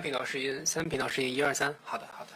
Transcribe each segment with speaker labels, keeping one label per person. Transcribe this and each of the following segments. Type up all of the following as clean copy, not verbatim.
Speaker 1: 频道试音，3频道试音，123。好的，好的。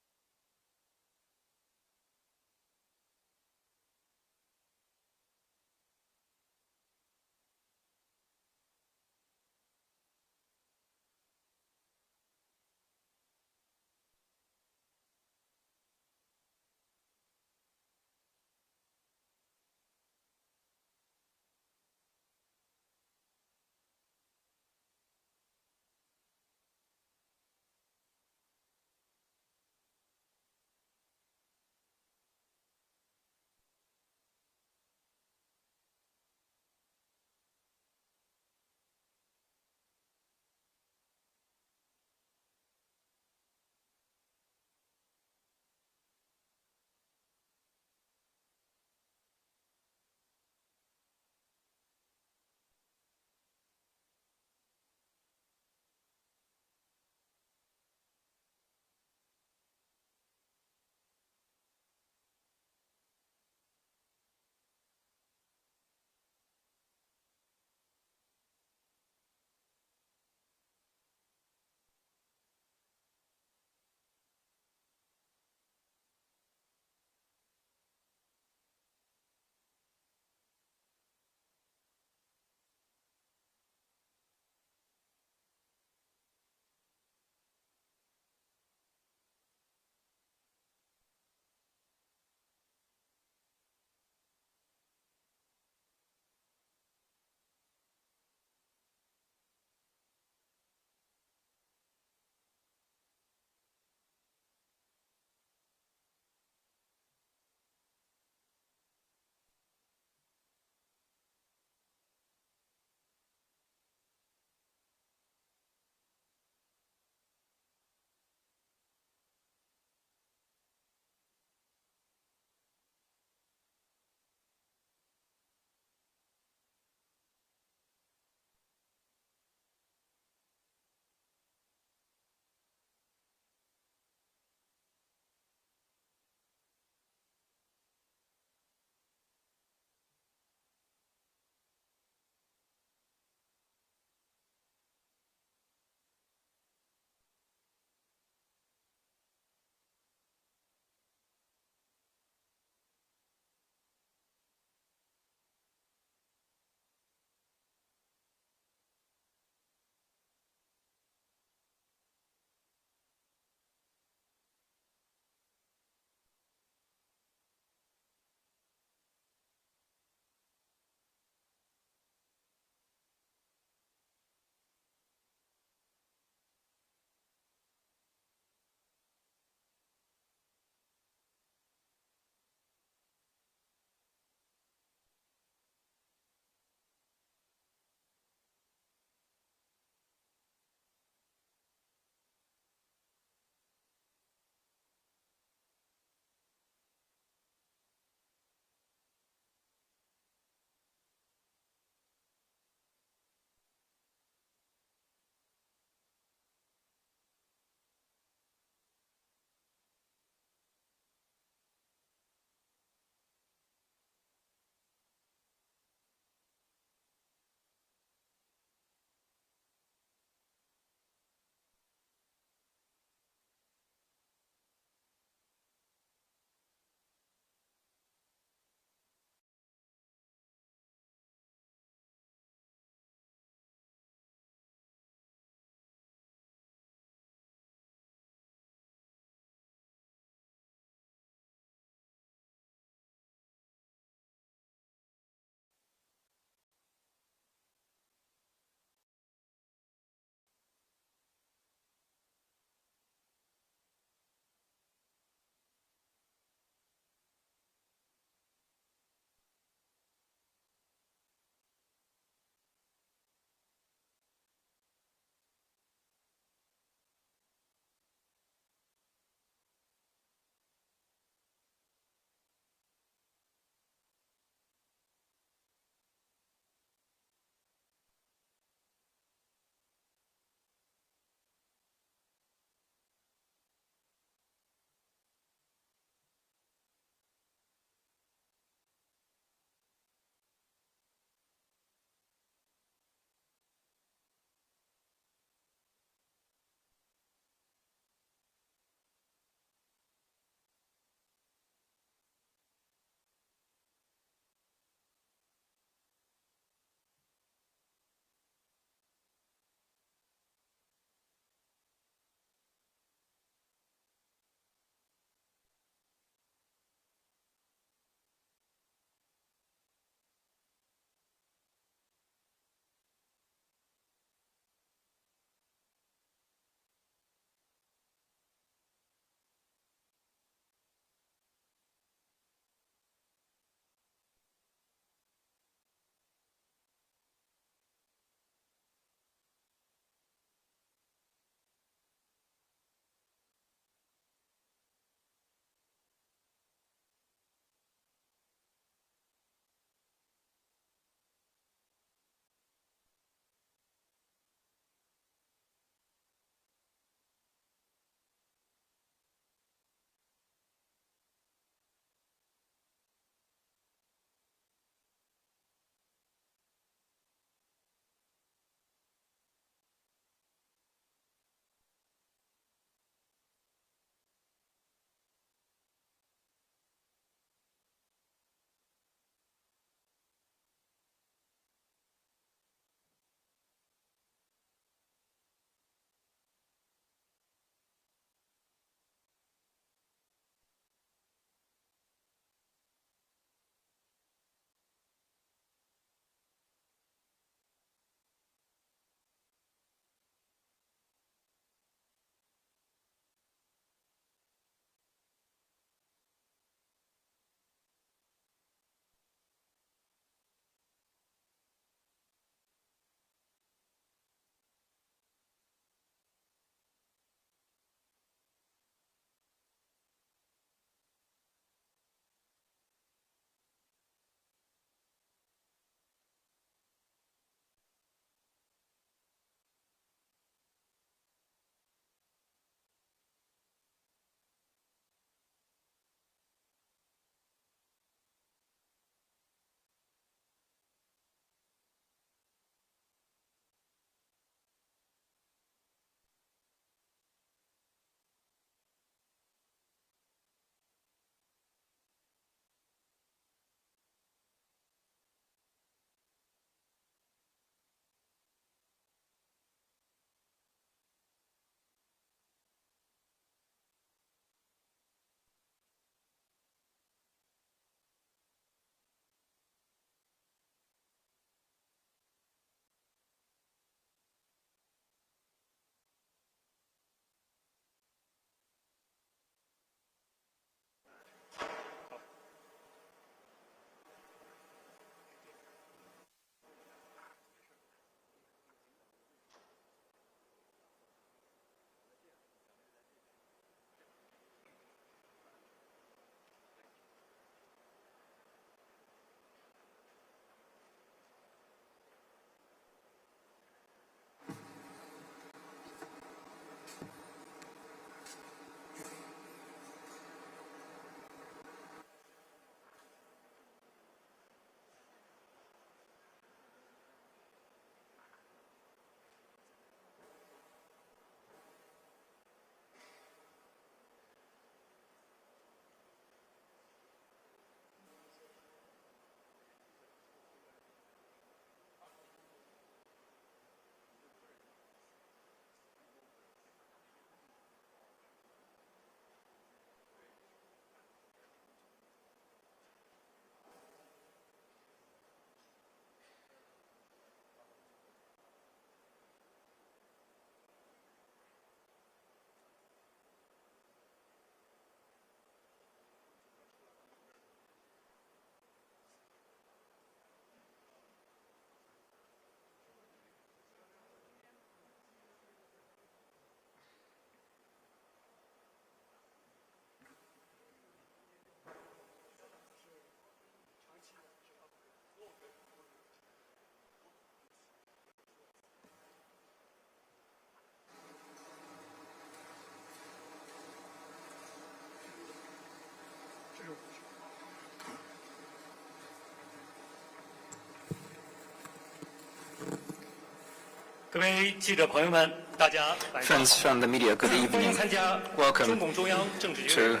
Speaker 2: 各位记者朋友们，大家晚上好。
Speaker 3: Friends from the media, good
Speaker 2: 欢迎
Speaker 3: evening.
Speaker 2: 参加
Speaker 3: Welcome
Speaker 2: 中共中央政治局委
Speaker 3: to
Speaker 2: 员、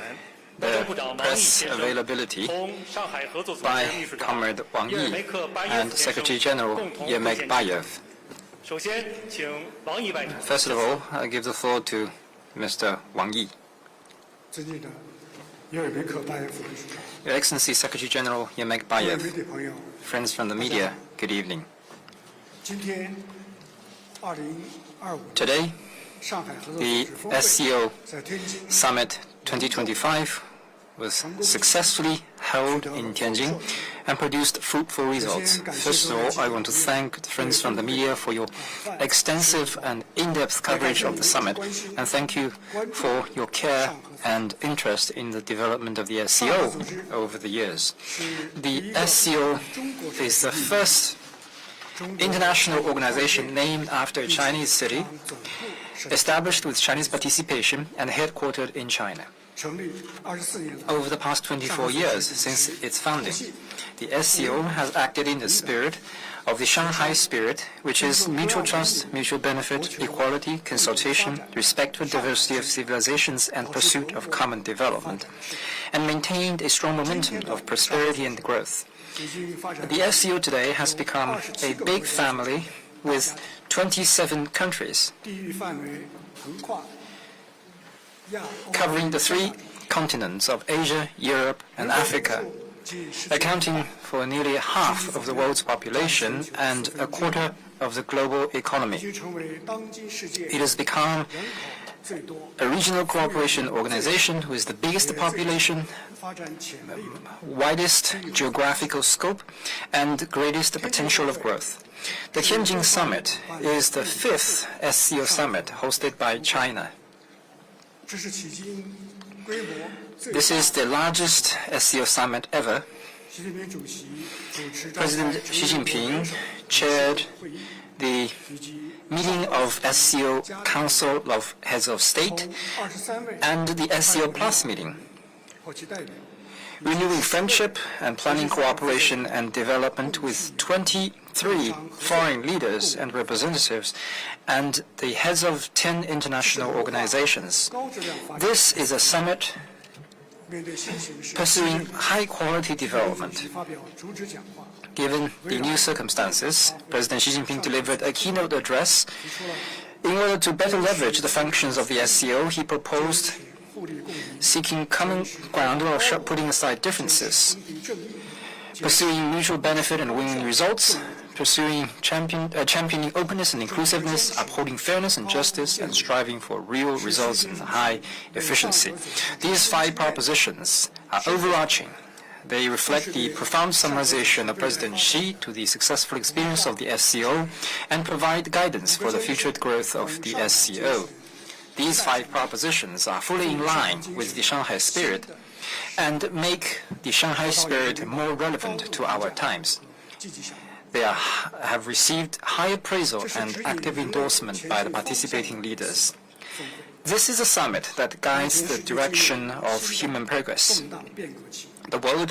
Speaker 2: 外交部
Speaker 3: the
Speaker 2: 长王毅
Speaker 3: press
Speaker 2: 先生
Speaker 3: availability
Speaker 2: 同上海合作组
Speaker 3: by
Speaker 2: 织秘书长
Speaker 3: Comrade Wang
Speaker 2: 叶尔
Speaker 3: Yi
Speaker 2: 梅克巴耶
Speaker 3: and
Speaker 2: 夫先生
Speaker 3: Secretary General
Speaker 2: 共同
Speaker 3: Yermak
Speaker 2: 会见
Speaker 3: Bayev.
Speaker 2: 首先，请王毅外长。
Speaker 3: First of all, I give the floor to Mr. Wang Yi.
Speaker 4: 尊敬的叶尔梅克巴耶夫秘书长，
Speaker 3: Your Excellency Secretary General Yermak
Speaker 4: 各位
Speaker 3: Bayev,
Speaker 4: 媒体朋友，
Speaker 3: friends from the media, good evening.
Speaker 4: 今天2025年
Speaker 3: Today,
Speaker 4: 上海合作组
Speaker 3: the
Speaker 4: 织峰会
Speaker 3: SCO
Speaker 4: 在天津
Speaker 3: Summit 2025 was successfully held in Tianjin and produced fruitful results. First of all, I want to thank the friends from the media for your extensive and in-depth coverage of the summit, and thank you for your care and interest in the development of the SCO over the years. The SCO is the first international organization named after a Chinese city, established with Chinese participation and headquartered in China.
Speaker 4: 成立24年来，
Speaker 3: Over the past 24 years since its founding, the SCO has acted in the spirit of the Shanghai spirit, which is mutual trust, mutual benefit, equality, consultation, respect for diversity of civilizations, and pursuit of common development, and maintained a strong momentum of prosperity and growth.
Speaker 4: 已经发展
Speaker 3: The SCO today has become a big family with 27 countries,
Speaker 4: 地域范围横跨亚欧
Speaker 3: covering the 3 continents of Asia, Europe, and Africa,
Speaker 4: 及世界
Speaker 3: accounting for nearly half of the world's population and a quarter of the global
Speaker 4: 已
Speaker 3: economy.
Speaker 4: 经成为当今世界
Speaker 3: It has become
Speaker 4: 人口最多、
Speaker 3: a regional cooperation organization with the biggest population,
Speaker 4: 发展潜力的
Speaker 3: widest geographical scope, and greatest potential of growth. The Tianjin Summit is the 5th SCO summit hosted by China.
Speaker 4: 这是迄今规模最
Speaker 3: This
Speaker 4: 大
Speaker 3: is the largest SCO summit ever.
Speaker 4: 习近平主席主持召开
Speaker 3: President Xi
Speaker 4: 中
Speaker 3: Jinping
Speaker 4: 国元首
Speaker 3: chaired
Speaker 4: 会议
Speaker 3: the
Speaker 4: 以及
Speaker 3: meeting of SCO Council of Heads of State
Speaker 4: 23位
Speaker 3: and the SCO Plus meeting,
Speaker 4: 或其代表
Speaker 3: renewing friendship and planning cooperation and development with 23 foreign leaders and representatives and the heads of 10 international organizations.
Speaker 4: 高质量发展。
Speaker 3: This is a summit
Speaker 4: 面对新形势，
Speaker 3: pursuing high-quality
Speaker 4: 主
Speaker 3: development.
Speaker 4: 席发表主旨讲话，
Speaker 3: Given the new circumstances, President Xi Jinping delivered a keynote address.
Speaker 4: 提出了
Speaker 3: In order to better leverage the functions of the SCO, he proposed
Speaker 4: 互利共赢、
Speaker 3: seeking common ground while putting aside differences,
Speaker 4: 公平正义、
Speaker 3: pursuing mutual benefit and winning results, championing openness and inclusiveness, upholding fairness and justice, and striving for real results and high efficiency. These 5 propositions are overarching. They reflect the profound summarization of President Xi to the successful experience of the SCO and provide guidance for the future growth of the SCO. These 5 propositions are fully in line with the Shanghai spirit and make the Shanghai spirit more relevant to our times.
Speaker 4: 积极响应。
Speaker 3: They have received high appraisal and active endorsement by the participating leaders. This is a summit that guides the direction of human progress.
Speaker 4: 动荡变革期，
Speaker 3: The world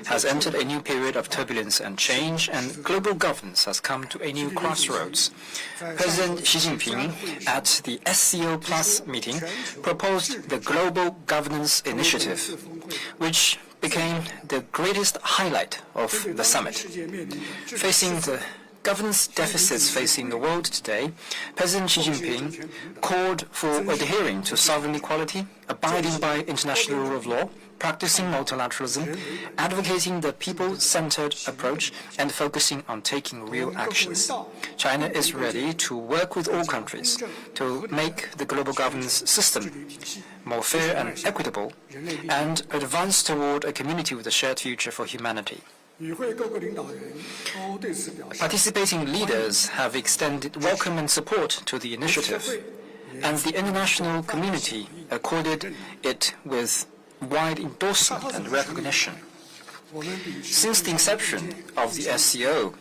Speaker 3: has entered a new period of turbulence and change, and global governance has come to a new crossroads. President Xi Jinping, at the SCO Plus meeting, proposed the Global Governance Initiative,
Speaker 4: 次峰会
Speaker 3: which became the greatest highlight of
Speaker 4: 针对
Speaker 3: the
Speaker 4: 当
Speaker 3: summit.
Speaker 4: 今世界面临的治理
Speaker 3: Facing the governance deficits facing the world today, President Xi Jinping called for adhering to sovereign equality, abiding by international rule of law, practicing multilateralism, advocating the people-centered approach, and focusing on taking real actions. China is ready to work with all countries to make the global governance system
Speaker 4: 体系，
Speaker 3: more fair and equitable, and advance toward a community with a shared future for humanity.
Speaker 4: 与会各国领导人都对此表示
Speaker 3: Participating leaders have extended welcome and support to the initiative, and the international community accorded it with wide endorsement and recognition.
Speaker 4: 我们秉持
Speaker 3: Since the inception of the SCO,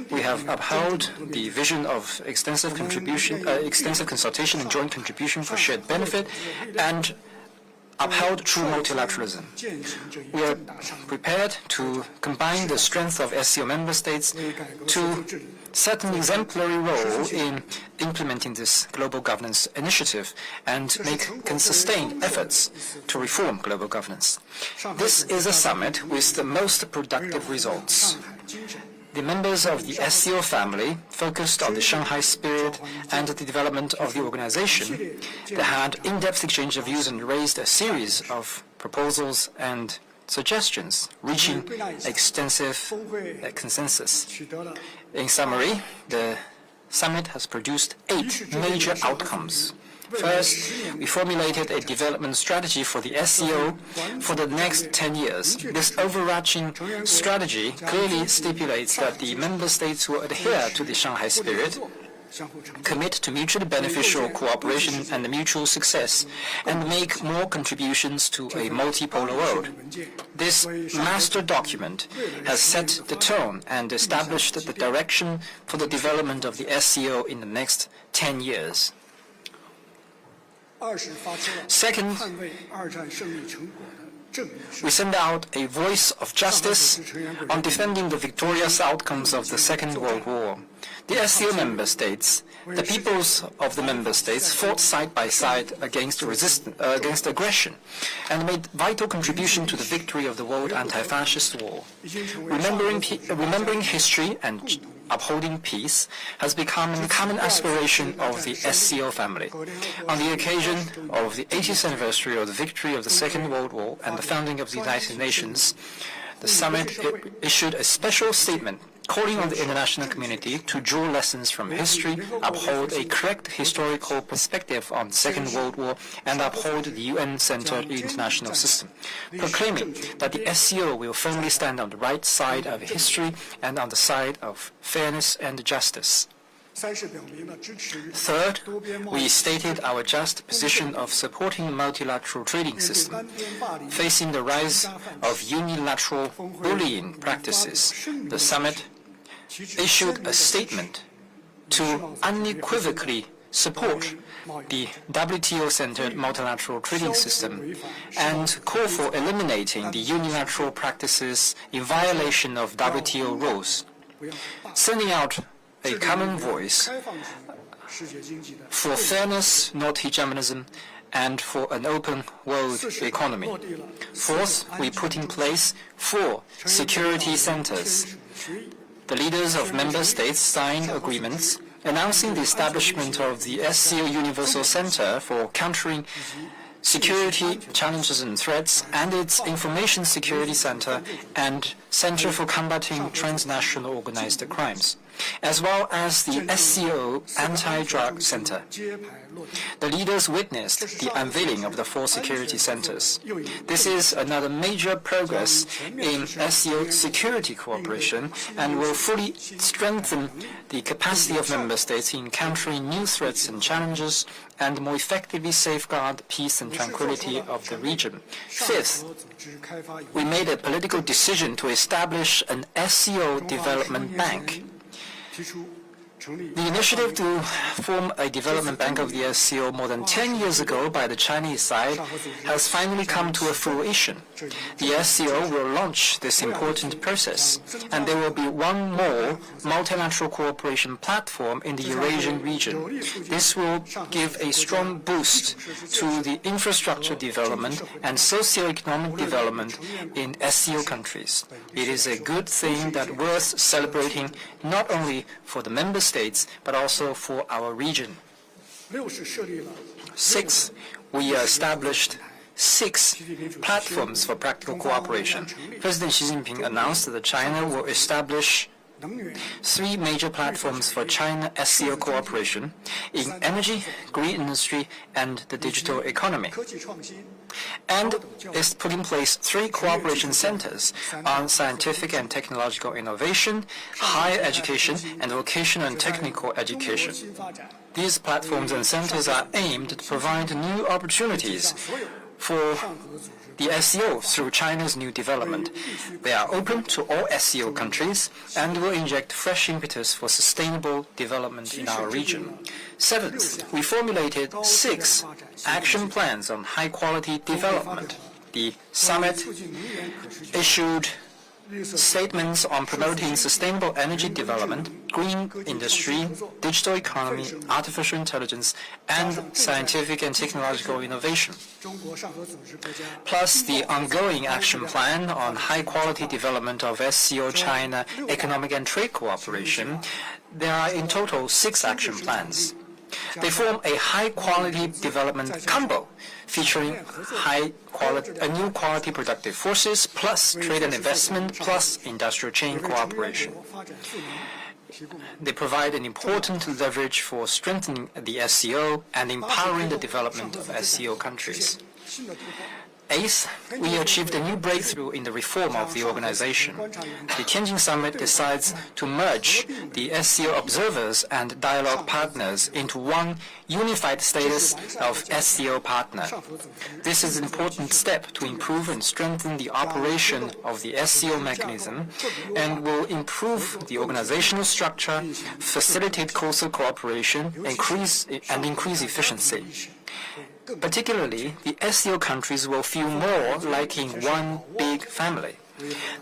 Speaker 3: we have upheld the vision of extensive consultation and joint contribution for shared benefit, and upheld true multilateralism.
Speaker 4: 践行这一
Speaker 3: We are
Speaker 4: 重大上
Speaker 3: prepared to combine the strength of SCO member states
Speaker 4: 为改革
Speaker 3: to
Speaker 4: 社会治理
Speaker 3: set an exemplary role in implementing this global governance initiative and make sustained efforts to reform global governance. This is a summit with the most productive results.
Speaker 4: 上海精神
Speaker 3: The members of the SCO family focused on the Shanghai spirit and the development of the organization. They had in-depth exchange of views and raised a series of proposals and suggestions, reaching extensive consensus.
Speaker 4: 取得了
Speaker 3: In summary, the summit has produced 8 major outcomes. First, we formulated a development strategy for the SCO for the next 10 years. This overarching strategy clearly stipulates that the member states will adhere to the Shanghai spirit,
Speaker 4: 相互成就
Speaker 3: commit to mutually beneficial cooperation and mutual success, and make more contributions to a multipolar world.
Speaker 4: 文件
Speaker 3: This master document has set the tone and established the direction for the development of the SCO in the next 10 years.
Speaker 4: 二是发出了
Speaker 3: Second,
Speaker 4: 捍卫二战胜利成果的正义声
Speaker 3: we send out a voice of justice on defending the victorious outcomes of the Second World War. The SCO member states, the peoples of the member states fought side by side against aggression and made vital contribution to the victory of the world anti-fascist war.
Speaker 4: 已经成为
Speaker 3: Remembering history and upholding peace has become a common aspiration of the SCO family. On the occasion of the 80th anniversary of the victory of the Second World War and the founding of the United Nations, the summit issued a special statement calling on the international community to draw lessons from history, uphold a correct historical perspective on the Second World War, and uphold the UN-centered international system, proclaiming that the SCO will firmly stand on the right side of history and on the side of fairness and justice.
Speaker 4: 三是表明了支持
Speaker 3: Third,
Speaker 4: 多边贸
Speaker 3: we
Speaker 4: 易
Speaker 3: stated our just position of supporting a multilateral trading
Speaker 4: 对
Speaker 3: system,
Speaker 4: 单边霸凌
Speaker 3: facing the rise of unilateral bullying practices. The summit
Speaker 4: 提出
Speaker 3: issued a statement to unequivocally support the WTO-centered multilateral trading system and call for eliminating the unilateral practices in violation of WTO rules,
Speaker 4: 不要霸
Speaker 3: sending out a common voice
Speaker 4: 开放世界经济的
Speaker 3: for fairness, not hegemonism, and for an open world
Speaker 4: 四是
Speaker 3: economy.
Speaker 4: 落地了
Speaker 3: Fourth, we put in place 4 security centers. The leaders of member states signed agreements announcing the establishment of the SCO Universal Center for countering security challenges and threats and its Information Security Center and Center for Combating Transnational Organized Crimes, as well as the SCO Anti-Drug Center.
Speaker 4: 揭牌落地
Speaker 3: The leaders witnessed the unveiling of the 4 security centers. This is another major progress in SCO security cooperation and will fully strengthen the capacity of member states in countering new threats and challenges and more effectively safeguard peace and tranquility of the region.
Speaker 4: 上
Speaker 3: Fifth,
Speaker 4: 合组织开发
Speaker 3: we made a political decision to establish an SCO
Speaker 4: 中华
Speaker 3: development
Speaker 4: 商业
Speaker 3: bank.
Speaker 4: 联盟提出成立
Speaker 3: The initiative to form a development bank of the SCO more than 10 years ago by the Chinese side has finally come to a fruition. The SCO will launch this important process, and there will be one more multilateral cooperation platform in the Eurasian region. This will give a strong boost to the infrastructure development and socio-economic development in SCO countries. It is a good thing that worth celebrating not only for the member states, but also for our region.
Speaker 4: 6是设立了
Speaker 3: Sixth, we established 6 platforms for practical cooperation. President Xi Jinping announced that China will establish
Speaker 4: 能源
Speaker 3: 3 major platforms for China SCO cooperation in energy, green industry, and the digital economy,
Speaker 4: 科技创新
Speaker 3: and is put in place 3 cooperation centers on scientific and technological innovation, higher education, and vocational and technical
Speaker 4: 中国
Speaker 3: education.
Speaker 4: 新发展
Speaker 3: These platforms and centers are aimed to provide new opportunities for
Speaker 4: 上合组织
Speaker 3: the SCO through China's new development. They are open to all SCO countries and will inject fresh impetus for sustainable development in our region. Seventh, we formulated 6 action plans on high-quality development. The summit issued statements on promoting sustainable energy development, green industry, digital economy, artificial intelligence, and scientific and technological innovation. Plus the ongoing action plan on high-quality development of SCO China economic and trade cooperation. There are in total 6 action plans. They form a high-quality development combo, featuring new quality productive forces, plus trade and investment, plus industrial chain cooperation. They provide an important leverage for strengthening the SCO and empowering the development of SCO countries. Eighth, we achieved a new breakthrough in the reform of the organization. The Tianjin summit decides to merge the SCO observers and dialogue partners into one unified status of SCO partner. This is an important step to improve and strengthen the operation of the SCO mechanism and will improve the organizational structure, facilitate closer cooperation, and increase efficiency. Particularly, the SCO countries will feel more like in one big family.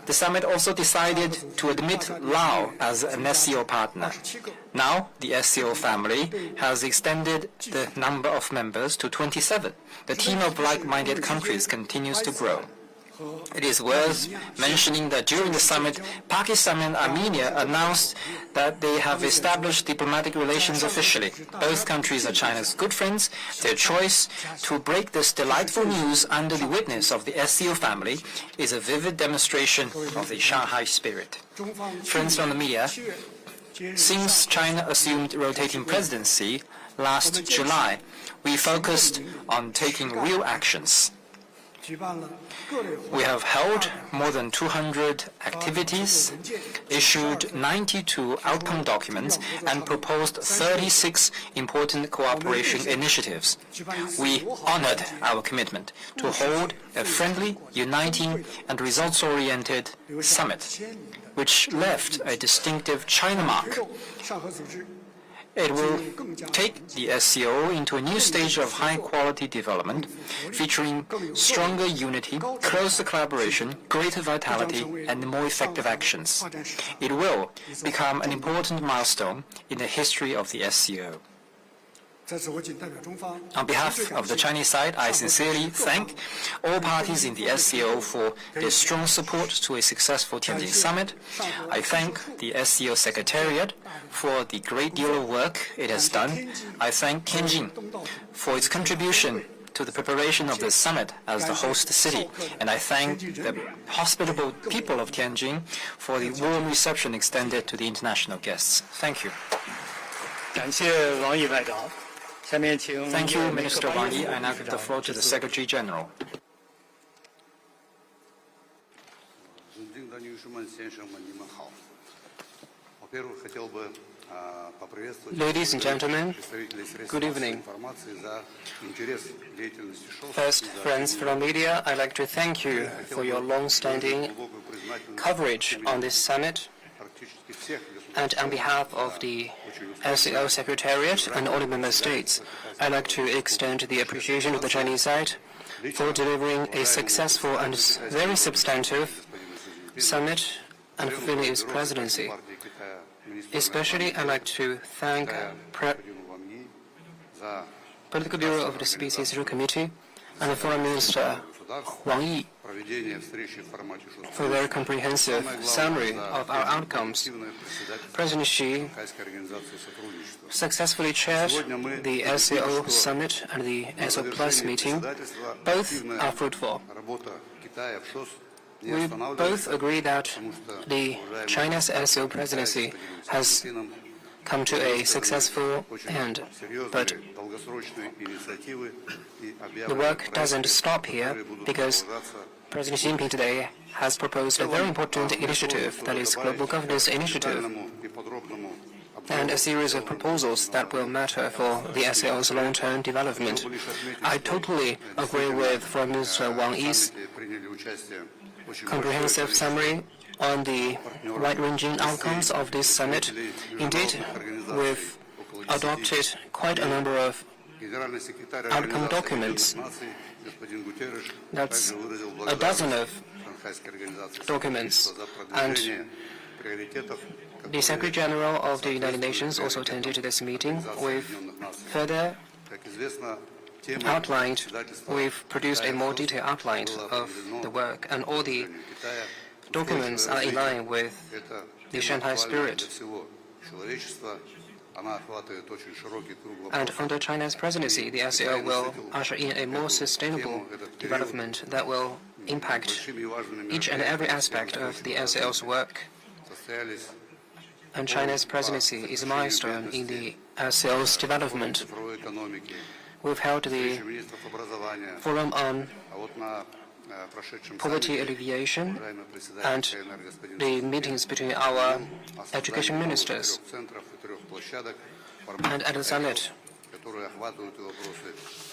Speaker 3: The summit also decided to admit Laos as an SCO partner. Now, the SCO family has extended the number of members to 27. The team of like-minded countries continues to grow. It is worth mentioning that during the summit, Pakistan and Armenia announced that they have established diplomatic relations officially. Both countries are China's good friends. Their choice to break this delightful news under the witness of the SCO family is a vivid demonstration of the Shanghai spirit. Friends from the media, since China assumed rotating presidency last July, we focused on taking real actions. We have held more than 200 activities, issued 92 outcome documents, and proposed 36 important cooperation initiatives. We honored our commitment to hold a friendly, uniting, and results-oriented summit, which left a distinctive China mark. It will take the SCO into a new stage of high-quality development, featuring stronger unity, closer collaboration, greater vitality, and more effective actions. It will become an important milestone in the history of the SCO. On behalf of the Chinese side, I sincerely thank all parties in the SCO for their strong support to a successful Tianjin summit. I thank the SCO Secretariat for the great deal of work it has done. I thank Tianjin for its contribution to the preparation of this summit as the host city, and I thank the hospitable people of Tianjin for the warm reception extended to the international guests. Thank you. Thank you, Minister Wang Yi. I now give the floor to the Secretary General.
Speaker 1: Ladies and gentlemen, good evening. First, friends from media, I'd like to thank you for your long-standing coverage on this summit. And on behalf of the SCO Secretariat and all the member states, I'd like to extend the appreciation of the Chinese side for delivering a successful and very substantive summit and fulfilling its presidency. Especially, I'd like to thank Political Bureau of the CPC Central Committee and the Foreign Minister Wang Yi for a very comprehensive summary of our outcomes. President Xi successfully chaired the SCO Summit and the SO Plus meeting. Both are fruitful. We both agree that the China's SCO presidency has come to a successful end, but the work doesn't stop here because President Xi Jinping today has proposed a very important initiative, that is Global Governance Initiative, and a series of proposals that will matter for the SCO's long-term development. I totally agree with Foreign Minister Wang Yi's comprehensive summary on the wide-ranging outcomes of this summit. Indeed, we've adopted quite a number of outcome documents. That's a dozen of documents. And the Secretary General of the United Nations also attended this meeting. We've further outlined, we've produced a more detailed outline of the work, and all the documents are in line with the Shanghai spirit. And under China's presidency, the SCO will usher in a more sustainable development that will impact each and every aspect of the SCO's work. And China's presidency is a milestone in the SCO's development. We've held the Forum on Poverty Alleviation and the meetings between our education ministers. And at the summit,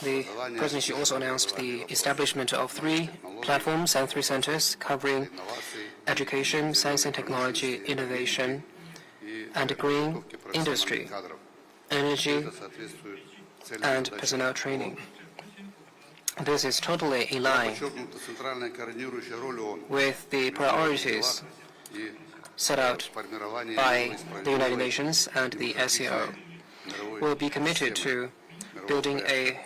Speaker 1: the presidency also announced the establishment of 3 platforms and 3 centers covering education, science and technology, innovation, and green industry, energy, and personnel training. This is totally in line with the priorities set out by the United Nations and the SCO. We'll be committed to building a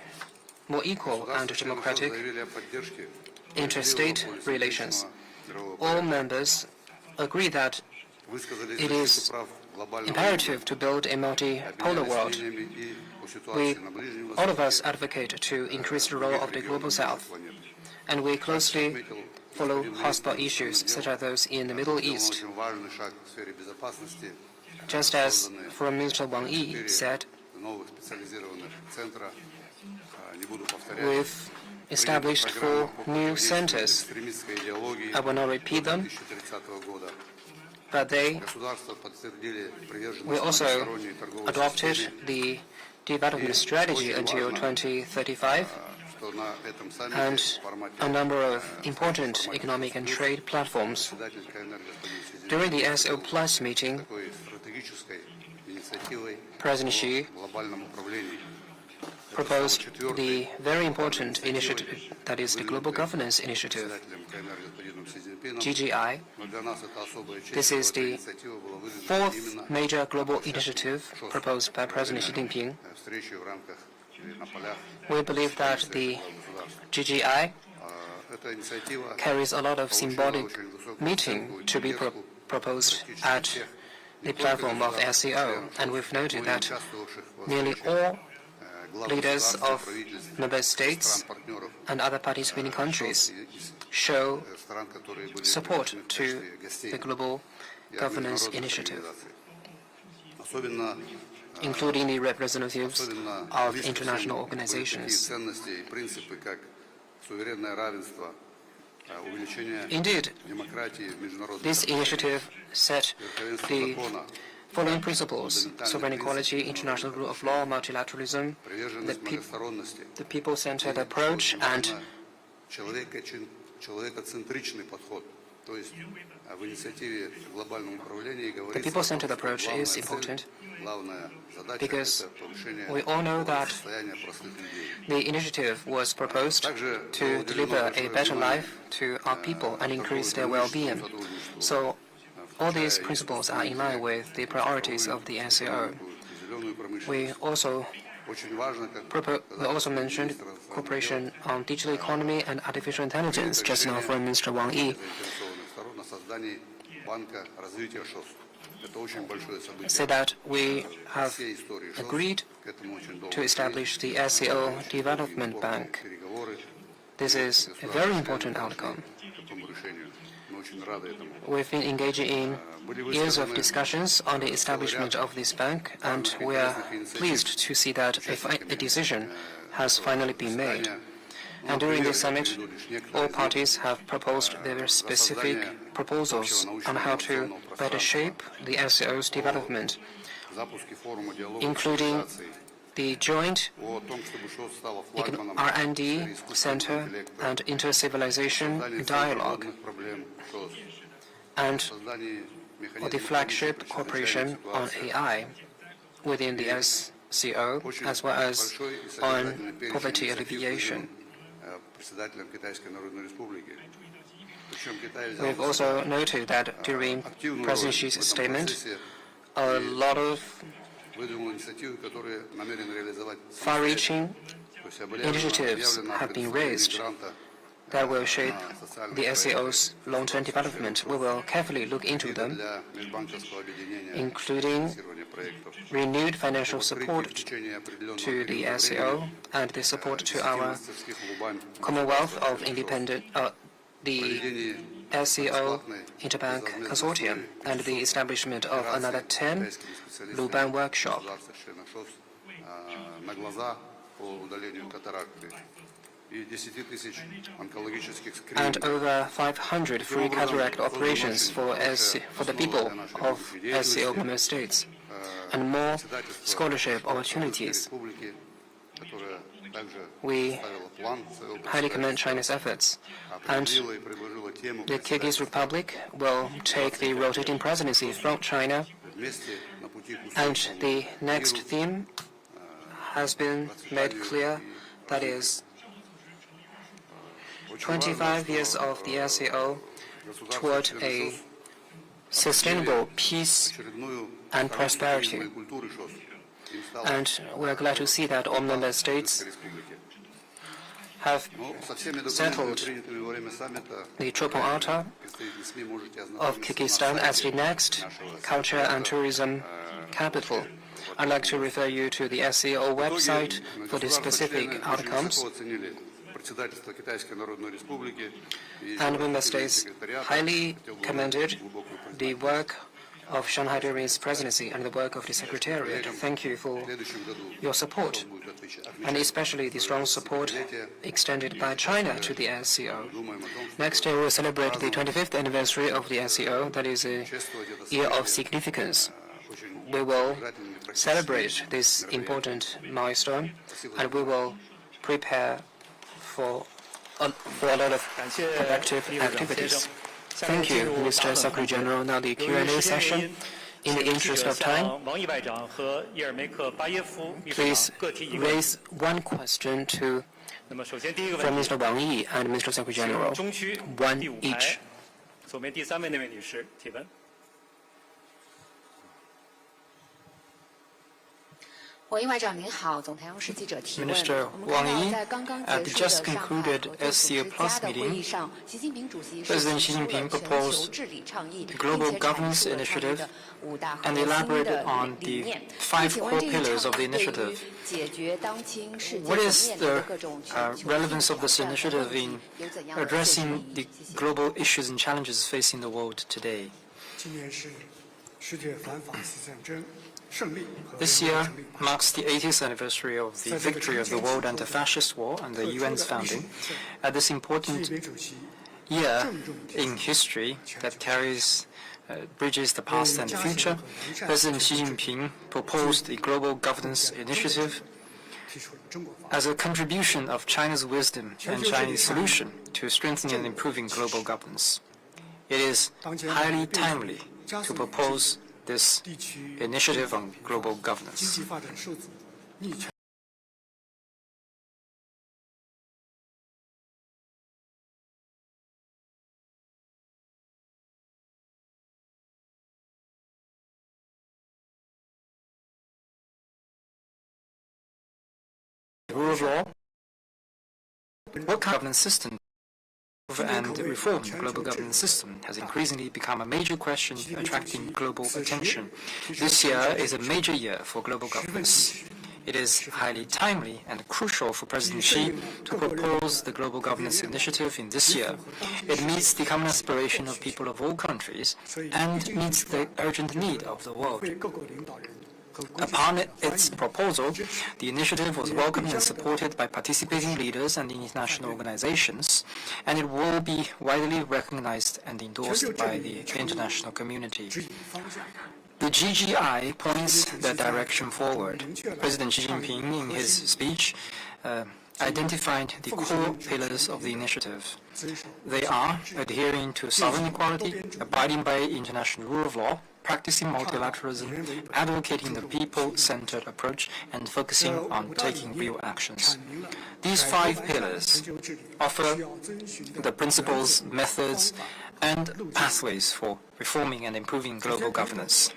Speaker 1: more equal and democratic interstate relations. All members agree that it is imperative to build a multipolar world. All of us advocate to increase the role of the Global South, and we closely follow hotspot issues such as those in the Middle East. Just as Foreign Minister Wang Yi said, we've established 4 new centers. I will not repeat them, but we also adopted the development strategy until 2035 and a number of important economic and trade platforms. During the SCO Plus meeting, President Xi proposed the very important initiative, that is the Global Governance Initiative, GGI. This is the 4th major global initiative proposed by President Xi Jinping. We believe that the GGI carries a lot of symbolic meaning to be proposed at the platform of SCO, and we've noted that nearly all leaders of member states and other participating countries show support to the Global Governance Initiative, including the representatives of international organizations. Indeed, this initiative set the following principles: sovereign equality, international rule of law, multilateralism, the people-centered approach, and the people-centered approach is important because we all know that the initiative was proposed to deliver a better life to our people and increase their well-being. So all these principles are in line with the priorities of the SCO. We also mentioned cooperation on digital economy and artificial intelligence. Just now, Foreign Minister Wang Yi said that we have agreed to establish the SCO Development Bank. This is a very important outcome. We've been engaging in years of discussions on the establishment of this bank, and we are pleased to see that a decision has finally been made. And during this summit, all parties have proposed their specific proposals on how to better shape the SCO's development, including the joint R&D Center and Inter-Civilization Dialogue, and for the flagship cooperation on AI within the SCO, as well as on poverty alleviation. We've also noted that during President Xi's statement, a lot of far-reaching initiatives have been raised that will shape the SCO's long-term development. We will carefully look into them, including renewed financial support to the SCO and the support to our Commonwealth of Independent, the SCO Interbank Consortium, and the establishment of another 10 Luban workshop. And over 500 free cataract operations for the people of SCO member states, and more scholarship opportunities. We highly commend China's efforts, and the Kyrgyz Republic will take the rotating presidency from China, and the next theme has been made clear, that is 25 years of the SCO toward a sustainable peace and prosperity. And we're glad to see that all member states have settled the Triple Altar of Kyrgyzstan as the next culture and tourism capital. I'd like to refer you to the SCO website for the specific outcomes. And member states highly commended the work of Shanghai during its presidency and the work of the Secretariat. Thank you for your support, and especially the strong support extended by China to the SCO. Next year, we'll celebrate the 25th anniversary of the SCO. That is a year of significance. We will celebrate this important milestone, and we will prepare for a lot of productive activities. Thank you, Mr. Secretary General. Now the Q&A session. In the interest of time, please raise one question from Mr. Wang Yi and Mr. Secretary General. One each.
Speaker 3: Minister Wang Yi, at the just concluded SCO Plus meeting, President Xi Jinping proposed the Global Governance Initiative and elaborated on the 5 core pillars of the initiative. What is the relevance of this initiative in addressing the global issues and challenges facing the world today? This year marks the 80th anniversary of the victory of the World Anti-Fascist War and the UN's founding. At this important year in history that bridges the past and the future, President Xi Jinping proposed the Global Governance Initiative as a contribution of China's wisdom and Chinese solution to strengthening and improving global governance. It is highly timely to propose this initiative on global governance. The rule of law, what kind of governance system and reform the global governance system has increasingly become a major question attracting global attention. This year is a major year for global governance. It is highly timely and crucial for President Xi to propose the Global Governance Initiative in this year. It meets the common aspiration of people of all countries and meets the urgent need of the world. Upon its proposal, the initiative was welcomed and supported by participating leaders and international organizations, and it will be widely recognized and endorsed by the international community. The GGI points the direction forward. President Xi Jinping, in his speech, identified the core pillars of the initiative. They are adhering to sovereign equality, abiding by international rule of law, practicing multilateralism, advocating the people-centered approach, and focusing on taking real actions. These 5 pillars offer the principles, methods, and pathways for reforming and improving global governance.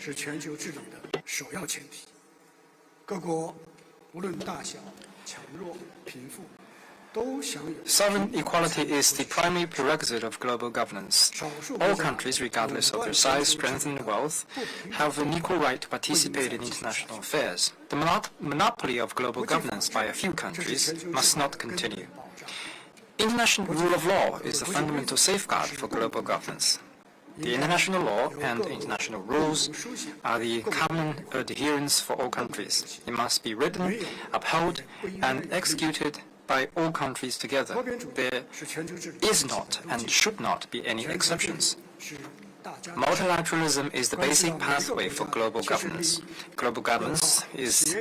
Speaker 3: Sovereign equality is the primary prerequisite of global governance. All countries, regardless of their size, strength, and wealth, have an equal right to participate in international affairs. The monopoly of global governance by a few countries must not continue. International rule of law is the fundamental safeguard for global governance. The international law and international rules are the common adherence for all countries. It must be written, upheld, and executed by all countries together. There is not and should not be any exceptions. Multilateralism is the basic pathway for global governance. Global governance is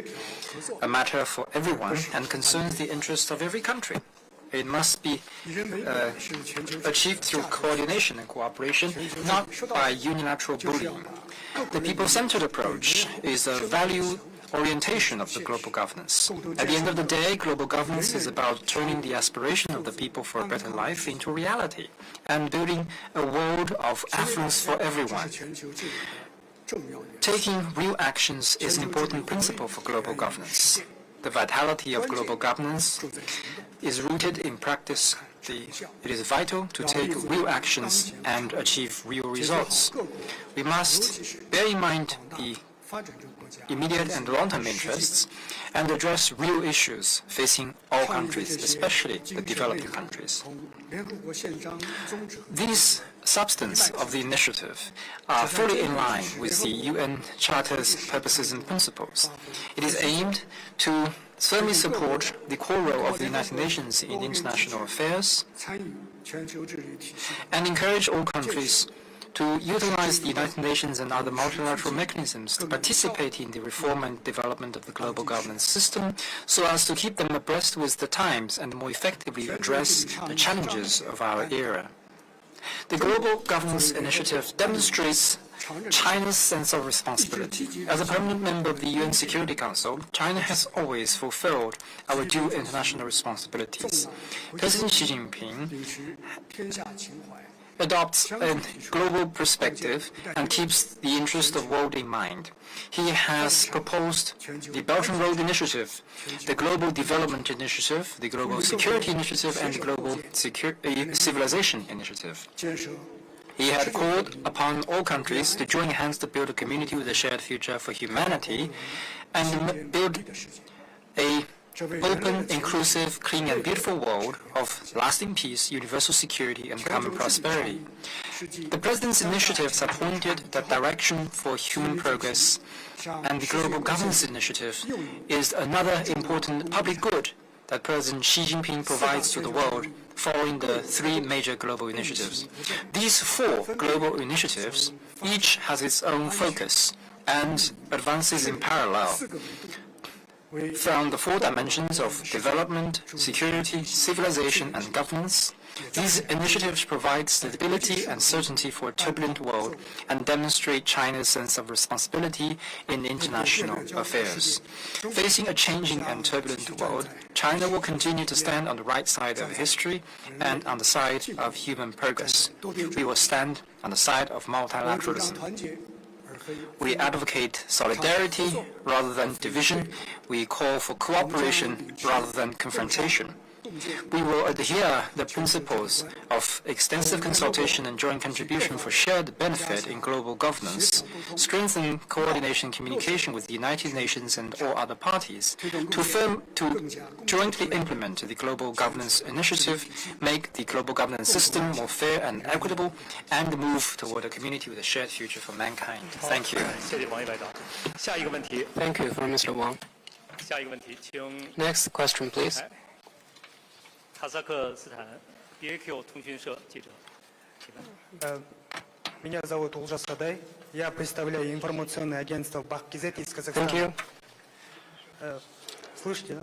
Speaker 3: a matter for everyone and concerns the interests of every country. It must be achieved through coordination and cooperation, not by unilateral bullying. The people-centered approach is a value orientation of the global governance. At the end of the day, global governance is about turning the aspiration of the people for a better life into reality and building a world of affluence for everyone. Taking real actions is an important principle for global governance. The vitality of global governance is rooted in practice. It is vital to take real actions and achieve real results. We must bear in mind the immediate and long-term interests and address real issues facing all countries, especially the developing countries. These substance of the initiative are fully in line with the UN Charter's purposes and principles. It is aimed to firmly support the core role of the United Nations in international affairs and encourage all countries to utilize the United Nations and other multilateral mechanisms to participate in the reform and development of the global governance system so as to keep them abreast with the times and more effectively address the challenges of our era. The Global Governance Initiative demonstrates China's sense of responsibility. As a permanent member of the UN Security Council, China has always fulfilled our due international responsibilities. President Xi Jinping adopts a global perspective and keeps the interest of the world in mind. He has proposed the Belt and Road Initiative, the Global Development Initiative, the Global Security Initiative, and the Global Civilization Initiative. He had called upon all countries to join hands to build a community with a shared future for humanity and build a open, inclusive, clean and beautiful world of lasting peace, universal security and common prosperity. The President's initiatives have pointed the direction for human progress, and the Global Governance Initiative is another important public good that President Xi Jinping provides to the world following the 3 major global initiatives. These 4 global initiatives each has its own focus and advances in parallel from the 4 dimensions of development, security, civilization, and governance. These initiatives provide stability and certainty for a turbulent world and demonstrate China's sense of responsibility in international affairs. Facing a changing and turbulent world, China will continue to stand on the right side of history and on the side of human progress. We will stand on the side of multilateralism. We advocate solidarity rather than division. We call for cooperation rather than confrontation. We will adhere the principles of extensive consultation and joint contribution for shared benefit in global governance, strengthen coordination and communication with the United Nations and all other parties, to jointly implement the Global Governance Initiative, make the global governance system more fair and equitable, and move toward a community with a shared future for mankind. Thank you.
Speaker 2: 谢谢王毅外长。下一个问题，
Speaker 1: Thank you, Mr. Wang.
Speaker 2: 下一个问题，请
Speaker 1: Next question, please.
Speaker 2: 哈萨克斯坦 BAQ 通讯社记者提问。
Speaker 4: Меня зовут Олжас Адай. Я представляю информационное агентство «Бак-Кизет» из
Speaker 1: Thank
Speaker 4: Казахстана.
Speaker 1: you.
Speaker 4: Слышите, да?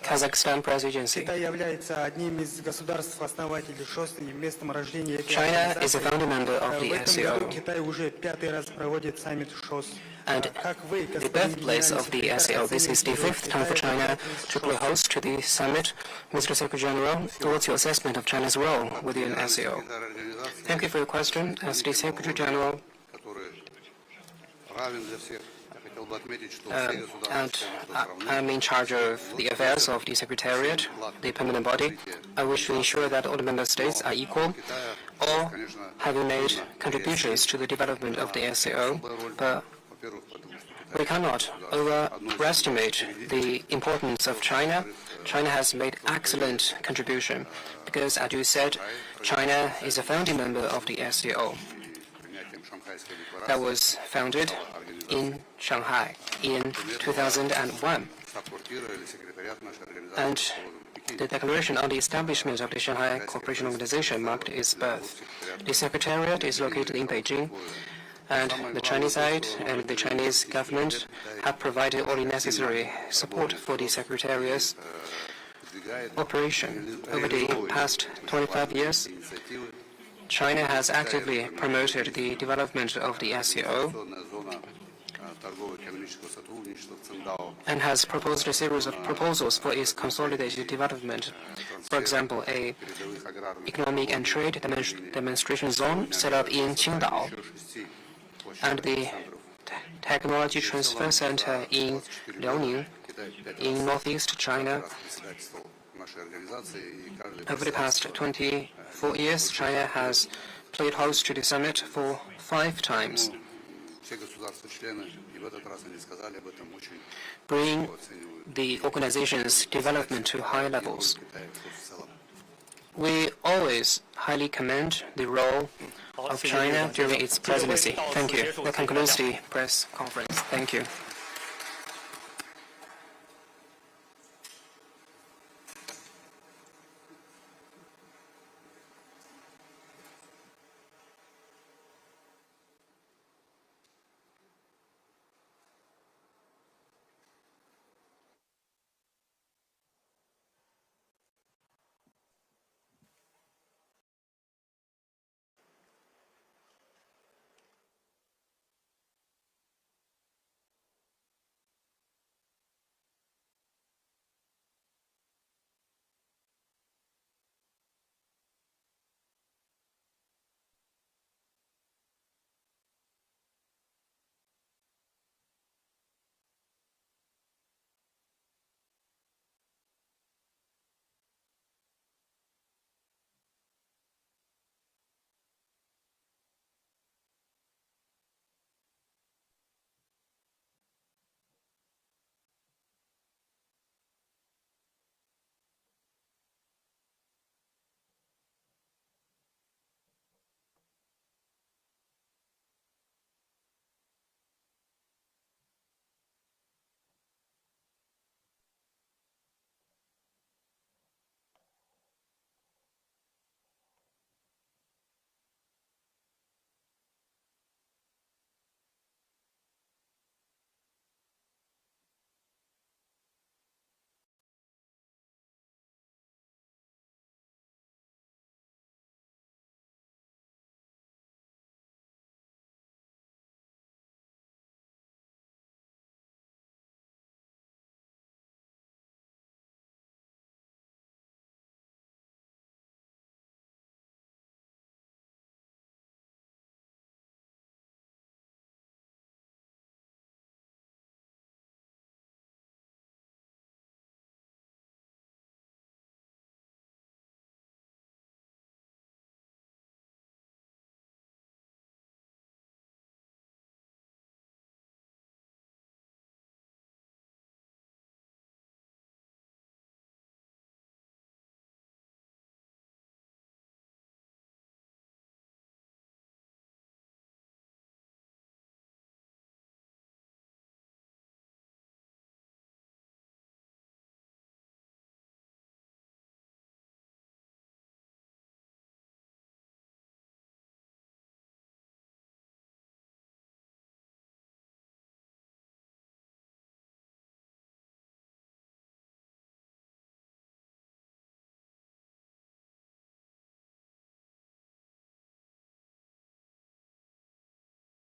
Speaker 1: Kazakhstan Press Agency.
Speaker 4: Китай является одним из государств-основателей ШОС и местом рождения этой
Speaker 1: China is a
Speaker 4: организации.
Speaker 1: founding member of
Speaker 4: В
Speaker 1: the
Speaker 4: этом году
Speaker 1: SCO.
Speaker 4: Китай уже 5-й раз проводит саммит ШОС.
Speaker 1: And
Speaker 4: Как вы,
Speaker 1: the
Speaker 4: господин
Speaker 1: birthplace of the
Speaker 4: генеральный
Speaker 1: SCO. This is the
Speaker 4: секретарь,
Speaker 1: fifth time for China to play host to the summit. Mr. Secretary General, what's your assessment of China's role within SCO? Thank you for your question. As the Secretary General, and I'm in charge of the affairs of the Secretariat, the permanent body. I wish to ensure that all the member states are equal, all having made contributions to the development of the SCO, but we cannot overestimate the importance of China. China has made excellent contribution because, as you said, China is a founding member of the SCO that was founded in Shanghai in 2001. And the declaration on the establishment of the Shanghai Cooperation Organization marked its birth. The Secretariat is located in Beijing, and the Chinese side and the Chinese government have provided all the necessary support for the Secretariat's operation. Over the past 25 years, China has actively promoted the development of the SCO and has proposed a series of proposals for its consolidated development. For example, a economic and trade demonstration zone set up in Qingdao, and the Technology Transfer Center in Liaoning in northeast China. Over the past 24 years, China has played host to the summit for 5 times, bringing the organization's development to high levels. We always highly commend the role of China during its presidency. Thank you. That concludes the press conference. Thank you.